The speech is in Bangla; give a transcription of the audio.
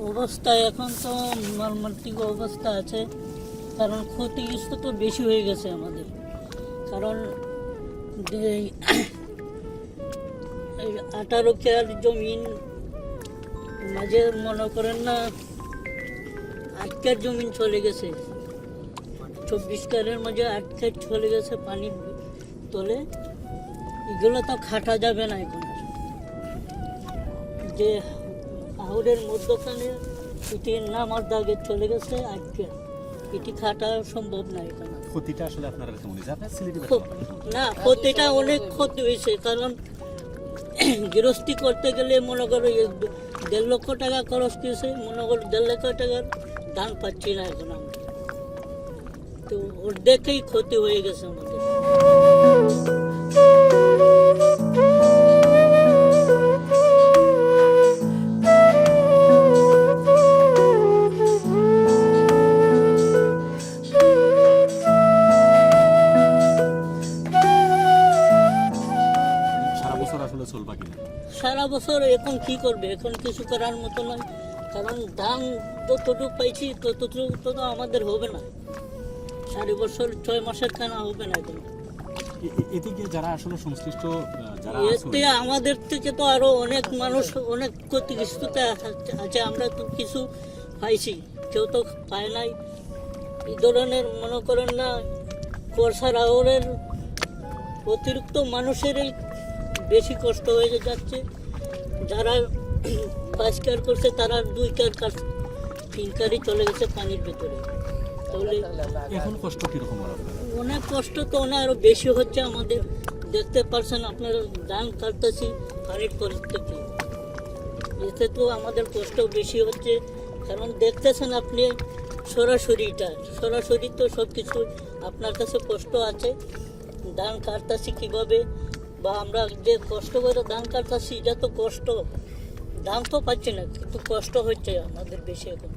অবস্থা এখন তো মর্মান্তিক অবস্থা আছে, কারণ ক্ষতিগ্রস্ত তো বেশি হয়ে গেছে আমাদের। কারণ এই 18 কেয়ার জমিন মাঝে মনে করেন না 8 কেয়ার জমিন চলে গেছে, 24 কেয়ারের মাঝে 8 কেয়ার চলে গেছে পানির তলে। এগুলো তো খাটা যাবে না এখন আর। যে হাওড়ের মধ্যখানে এটি নামার দাগে চলে গেছে 8 কেয়ার, এটি খাটা সম্ভব না এখন। ক্ষতিটা আসলে আপনারা কেমন হয়েছে? আপনার সিলেটি না, ক্ষতিটা অনেক ক্ষতি হয়েছে, কারণ গৃহস্থী করতে গেলে মনে করো 1.5 লক্ষ টাকা খরচ দিয়েছে, মনে করো 1.5 লক্ষ টাকার দান পাচ্ছি না এখন আমরা। তো ওর দেখেই ক্ষতি হয়ে গেছে আমাদের। সারা বছর এখন কি করবে, এখন কিছু করার মতো নয়, কারণ ধান যতটুকু পাইছি ততটুকু তো আমাদের হবে না। সারা বছর 6 মাসের খানা হবে না এখন। এদিকে যারা আসলে সংশ্লিষ্ট এতে আমাদের থেকে তো আরো অনেক মানুষ অনেক ক্ষতিগ্রস্ত আছে। আমরা তো কিছু পাইছি, কেউ তো পায় নাই। এই ধরনের মনে করেন না বর্ষা রাওরের অতিরিক্ত মানুষেরই বেশি কষ্ট হয়ে যাচ্ছে। যারা 5 কেয়ার করছে তারা 2 কেয়ার 3 কেয়ারই চলে গেছে পানির ভেতরে। তাহলে এখন কষ্ট কিরকম? অনেক কষ্ট তো না আরো বেশি হচ্ছে আমাদের। দেখতে পারছেন আপনারা, ধান কাটতেছি পানির পরিস্থিতি, এতে তো আমাদের কষ্ট বেশি হচ্ছে। কারণ দেখতেছেন আপনি সরাসরি তো সব কিছু আপনার কাছে কষ্ট আছে। ধান কাটতেছি কীভাবে, বা আমরা যে কষ্ট করে ধান কাটতেছি এটা তো কষ্ট, ধান তো পাচ্ছি না, কিন্তু কষ্ট হচ্ছে আমাদের বেশি এখন।